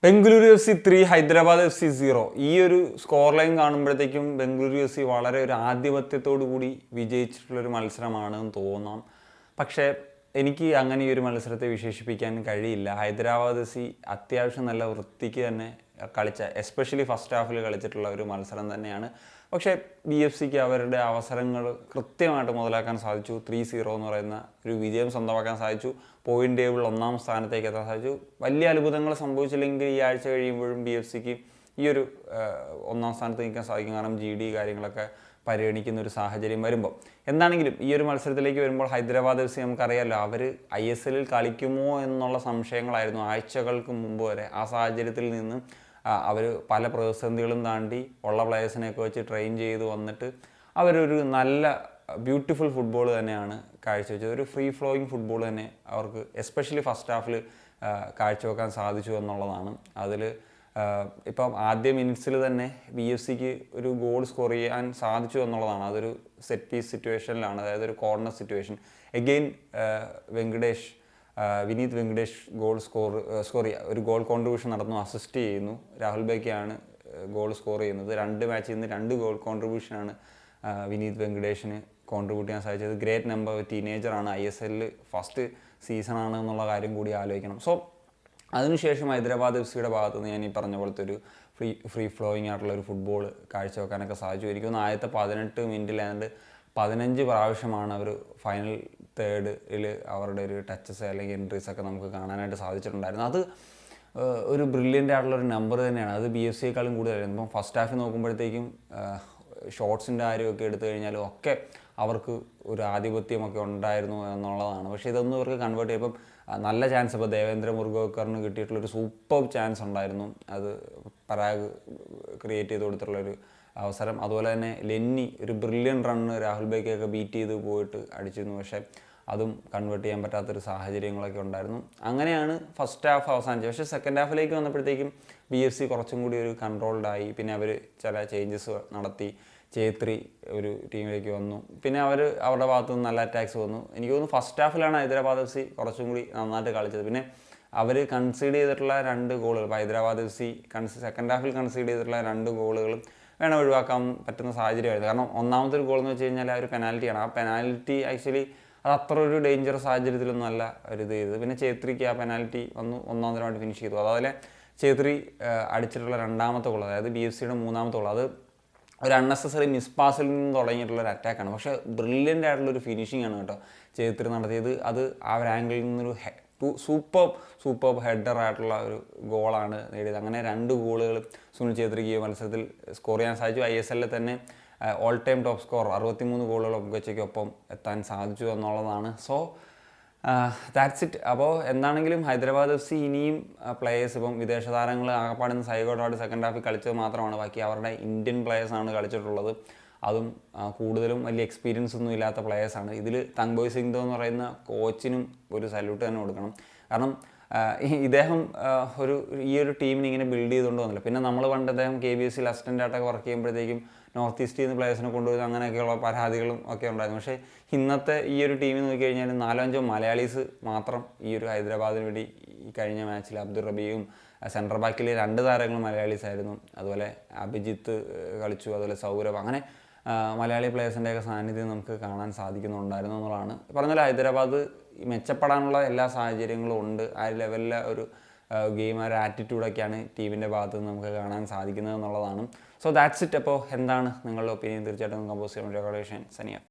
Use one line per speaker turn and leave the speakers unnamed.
Bengaluru F C 3 Hyderabad F C 0 ഈ ഒരു score line കാണുമ്പോഴത്തേക്കും ബംഗളൂരു എഫ് സി വളരെ ഒരു ആധിപത്യത്തോടു കൂടി വിജയിച്ചിട്ടുള്ളൊരു മത്സരമാണെന്ന് തോന്നാം. പക്ഷേ എനിക്ക് അങ്ങനെ ഈ ഒരു മത്സരത്തെ വിശേഷിപ്പിക്കാൻ കഴിയില്ല. ഹൈദരാബാദ് എഫ് സി അത്യാവശ്യം നല്ല വൃത്തിക്ക് തന്നെ കളിച്ച, എസ്പെഷ്യലി ഫസ്റ്റ് ഹാഫിൽ കളിച്ചിട്ടുള്ള ഒരു മത്സരം തന്നെയാണ്. പക്ഷേ ബി എഫ് സിക്ക് അവരുടെ അവസരങ്ങൾ കൃത്യമായിട്ട് മുതലാക്കാൻ സാധിച്ചു. 3-0 എന്ന് പറയുന്ന ഒരു വിജയം സ്വന്തമാക്കാൻ സാധിച്ചു. പോയിന്റ് ടേബിൾ 1-ാം സ്ഥാനത്തേക്ക് എത്താൻ സാധിച്ചു. വലിയ അത്ഭുതങ്ങൾ സംഭവിച്ചില്ലെങ്കിൽ ഈ ആഴ്ച കഴിയുമ്പോഴും ബി എഫ് സിക്ക് ഈ ഒരു 1-ാം സ്ഥാനത്ത് നിൽക്കാൻ സാധിക്കും. കാരണം ജി ഡി കാര്യങ്ങളൊക്കെ പരിഗണിക്കുന്ന ഒരു സാഹചര്യം വരുമ്പോൾ, എന്താണെങ്കിലും ഈ ഒരു മത്സരത്തിലേക്ക് വരുമ്പോൾ ഹൈദരാബാദ് എഫ് സി നമുക്കറിയാമല്ലോ, അവർ ISL കളിക്കുമോ എന്നുള്ള സംശയങ്ങളായിരുന്നു ആഴ്ചകൾക്ക് മുമ്പ് വരെ. ആ സാഹചര്യത്തിൽ നിന്ന് അവർ പല പ്രതിസന്ധികളും താണ്ടി ഉള്ള പ്ലേയേഴ്സിനെയൊക്കെ വെച്ച് ട്രെയിൻ ചെയ്ത് വന്നിട്ട് അവരൊരു നല്ല ബ്യൂട്ടിഫുൾ ഫുട്ബോൾ തന്നെയാണ് കാഴ്ചവെച്ചത്. ഒരു ഫ്രീ ഫ്ലോയിങ് ഫുട്ബോൾ തന്നെ അവർക്ക് എസ്പെഷ്യലി ഫസ്റ്റ് ഹാഫിൽ കാഴ്ചവെക്കാൻ സാധിച്ചു എന്നുള്ളതാണ്. അതിൽ ഇപ്പം ആദ്യ മിനിറ്റ്സിൽ തന്നെ ബി എഫ് സിക്ക് ഒരു ഗോൾ സ്കോർ ചെയ്യാൻ സാധിച്ചു എന്നുള്ളതാണ്. അതൊരു സെറ്റ് പീസ് സിറ്റുവേഷനിലാണ്, അതായത് ഒരു corner situation. Again Vineeth Venkatesh ഒരു ഗോൾ കോൺട്രിബ്യൂഷൻ നടന്നു, അസിസ്റ്റ് ചെയ്യുന്നു. രാഹുൽ ബൈക്കാണ് ഗോൾ സ്കോർ ചെയ്യുന്നത്. 2 മാച്ചിൽ നിന്ന് 2 ഗോൾ കോൺട്രിബ്യൂഷനാണ് വിനീത് വെങ്കടേഷിന് കോൺട്രിബ്യൂട്ട് ചെയ്യാൻ സാധിച്ചത്. ഗ്രേറ്റ് നമ്പർ, ടീനേജറാണ്, ISL ഫസ്റ്റ് സീസണാണ് എന്നുള്ള കാര്യം കൂടി ആലോചിക്കണം. സോ അതിനുശേഷം ഹൈദരാബാദ് എഫ് സിയുടെ ഭാഗത്ത് നിന്ന് ഞാൻ ഈ പറഞ്ഞ പോലത്തെ ഒരു ഫ്രീ ഫ്ലോയിങ് ആയിട്ടുള്ള ഒരു ഫുട്ബോൾ കാഴ്ചവെക്കാനൊക്കെ സാധിച്ചു. എനിക്കൊന്ന് ആദ്യത്തെ 18 മിനിറ്റിൽ ഏതാണ്ട് 15 പ്രാവശ്യമാണ് അവർ ഫൈനൽ തേർഡിൽ അവരുടെ ഒരു ടച്ചസ് അല്ലെങ്കിൽ എൻട്രീസൊക്കെ നമുക്ക് കാണാനായിട്ട് സാധിച്ചിട്ടുണ്ടായിരുന്നു. അത് ഒരു ബ്രില്യൻ്റ് ആയിട്ടുള്ളൊരു നമ്പർ തന്നെയാണ്. അത് ബി എഫ് സിയെക്കാളും കൂടുതലായിരുന്നു. ഇപ്പം ഫസ്റ്റ് ഹാഫിൽ നോക്കുമ്പോഴത്തേക്കും ഷോട്ട്സിൻ്റെ കാര്യമൊക്കെ എടുത്തു കഴിഞ്ഞാലും ഒക്കെ അവർക്ക് ഒരു ആധിപത്യമൊക്കെ ഉണ്ടായിരുന്നു എന്നുള്ളതാണ്. പക്ഷേ ഇതൊന്നും ഇവർക്ക് കൺവേർട്ട് ചെയ്യുമ്പം നല്ല ചാൻസ്, ഇപ്പോൾ ദേവേന്ദ്ര മുർഗോക്കറിന് കിട്ടിയിട്ടുള്ളൊരു സൂപ്പർ ചാൻസ് ഉണ്ടായിരുന്നു. അത് പരാഗ് ക്രിയേറ്റ് ചെയ്ത് കൊടുത്തിട്ടുള്ളൊരു അവസരം. അതുപോലെ തന്നെ ലെന്നി ഒരു ബ്രില്യൻ റണ്ണ് രാഹുൽ ബൈക്കൊക്കെ ബീറ്റ് ചെയ്ത് പോയിട്ട് അടിച്ചിരുന്നു. പക്ഷേ അതും കൺവേർട്ട് ചെയ്യാൻ പറ്റാത്തൊരു സാഹചര്യങ്ങളൊക്കെ ഉണ്ടായിരുന്നു. അങ്ങനെയാണ് ഫസ്റ്റ് ഹാഫ് അവസാനിച്ചത്. പക്ഷേ സെക്കൻഡ് ഹാഫിലേക്ക് വന്നപ്പോഴത്തേക്കും ബി എഫ് സി കുറച്ചും കൂടി ഒരു കൺട്രോൾഡായി. പിന്നെ അവർ ചില ചേഞ്ചസ് നടത്തി. ചേത്രി ഒരു ടീമിലേക്ക് വന്നു. പിന്നെ അവരുടെ ഭാഗത്തു നിന്ന് നല്ല അറ്റാക്സ് വന്നു. എനിക്ക് തോന്നുന്നു ഫസ്റ്റ് ഹാഫിലാണ് ഹൈദരാബാദ് എഫ് സി കുറച്ചും കൂടി നന്നായിട്ട് കളിച്ചത്. പിന്നെ അവർ കൺസീഡ് ചെയ്തിട്ടുള്ള 2 ഗോളുകൾ, ഇപ്പോൾ ഹൈദരാബാദ് എഫ് സി സെക്കൻഡ് ഹാഫിൽ കൺസീഡ് ചെയ്തിട്ടുള്ള 2 ഗോളുകളും വേണം ഒഴിവാക്കാൻ പറ്റുന്ന സാഹചര്യമായിരുന്നു. കാരണം ഒന്നാമത്തെ ഒരു ഗോൾ എന്ന് വെച്ച് കഴിഞ്ഞാൽ ആ ഒരു പെനാൽറ്റിയാണ്. ആ പെനാൽറ്റി ആക്ച്വലി അത് അത്ര ഒരു ഡേഞ്ചർ സാഹചര്യത്തിലൊന്നും അല്ല ഒരു ഇത് ചെയ്തത്. പിന്നെ ചേത്രിക്ക് ആ പെനാൽറ്റി വന്നു, 1-ാം തരമായിട്ട് ഫിനിഷ് ചെയ്തു. അതുപോലെ ചേത്രി അടിച്ചിട്ടുള്ള 2ാമത്തെ ഗോൾ, അതായത് ബി എഫ് സിയുടെ 3ാമത്തെ ഗോൾ, അത് ഒരു അൺനെസസറി മിസ്പാസിൽ നിന്ന് തുടങ്ങിയിട്ടുള്ളൊരു അറ്റാക്കാണ്. പക്ഷേ ബ്രില്യൻ്റ് ആയിട്ടുള്ളൊരു ഫിനിഷിംഗ് ആണ് കേട്ടോ ചേത്രി നടത്തിയത്. അത് ആ ഒരു ആംഗിളിൽ നിന്നൊരു സൂപ്പർ ഹെഡറായിട്ടുള്ള ഒരു ഗോളാണ് നേടിയത്. അങ്ങനെ 2 ഗോളുകൾ സുനിൽ ചേത്രിക്ക് ഈ മത്സരത്തിൽ സ്കോർ ചെയ്യാൻ സാധിച്ചു. ISL തന്നെ ഓൾ ടൈം ടോപ്പ് സ്കോർ 63 ഗോളുകൾ ഒപ്പം എത്താൻ സാധിച്ചു എന്നുള്ളതാണ്. So that's it. അപ്പോൾ എന്താണെങ്കിലും ഹൈദരാബാദ് എഫ് സി ഇനിയും പ്ലേയേഴ്സ്, ഇപ്പം വിദേശ താരങ്ങൾ ആകപ്പാടുന്ന സൈഗോഡായിട്ട് സെക്കൻഡ് ഹാഫിൽ കളിച്ചത് മാത്രമാണ്. ബാക്കി അവരുടെ ഇന്ത്യൻ പ്ലേയേഴ്സാണ് കളിച്ചിട്ടുള്ളത്. അതും കൂടുതലും വലിയ എക്സ്പീരിയൻസ് ഒന്നും ഇല്ലാത്ത പ്ലേയേഴ്സാണ്. ഇതിൽ തങ്ബോയ് സിംഗ്ദോ എന്ന് പറയുന്ന കോച്ചിനും ഒരു സല്യൂട്ട് തന്നെ കൊടുക്കണം. കാരണം ഇദ്ദേഹം ഈ ഒരു ടീമിനെ ഇങ്ങനെ ബിൽഡ് ചെയ്തുകൊണ്ട് വന്നില്ല. പിന്നെ നമ്മൾ പണ്ട് അദ്ദേഹം KBSൽ അസിസ്റ്റൻ്റായിട്ടൊക്കെ വർക്ക് ചെയ്യുമ്പോഴത്തേക്കും നോർത്ത് ഈസ്റ്റിൽ നിന്ന് പ്ലേയേഴ്സിനെ കൊണ്ടുവരുന്നത് അങ്ങനെയൊക്കെയുള്ള പരാതികളും ഒക്കെ ഉണ്ടായിരുന്നു. പക്ഷേ ഇന്നത്തെ ഈ ഒരു ടീമിൽ നോക്കിക്കഴിഞ്ഞാൽ 4-5 മലയാളീസ് മാത്രം ഈ ഒരു ഹൈദരാബാദിന് വേണ്ടി ഈ കഴിഞ്ഞ മാച്ചിൽ അബ്ദുൾ റബിയും സെൻട്രൽ ബാക്കിൽ 2 താരങ്ങളും മലയാളീസ് ആയിരുന്നു. അതുപോലെ അഭിജിത്ത് കളിച്ചു, അതുപോലെ സൗരഭ്, അങ്ങനെ മലയാളി പ്ലേയേഴ്സിൻ്റെയൊക്കെ സാന്നിധ്യം നമുക്ക് കാണാൻ സാധിക്കുന്നുണ്ടായിരുന്നു എന്നുള്ളതാണ്. പറഞ്ഞാൽ ഹൈദരാബാദ് മെച്ചപ്പെടാനുള്ള എല്ലാ സാഹചര്യങ്ങളും ഉണ്ട്. ആ ലെവലിലെ ഒരു ഗെയിം, ആ ഒരു ആറ്റിറ്റ്യൂഡൊക്കെയാണ് ടീമിൻ്റെ ഭാഗത്ത് നിന്ന് നമുക്ക് കാണാൻ സാധിക്കുന്നത് എന്നുള്ളതാണ്. So that's it. അപ്പോൾ എന്താണ് നിങ്ങളുടെ ഒപ്പീനിയൻ? തീർച്ചയായിട്ടും കമ്പോസ് ചെയ്യാൻ സനിയ.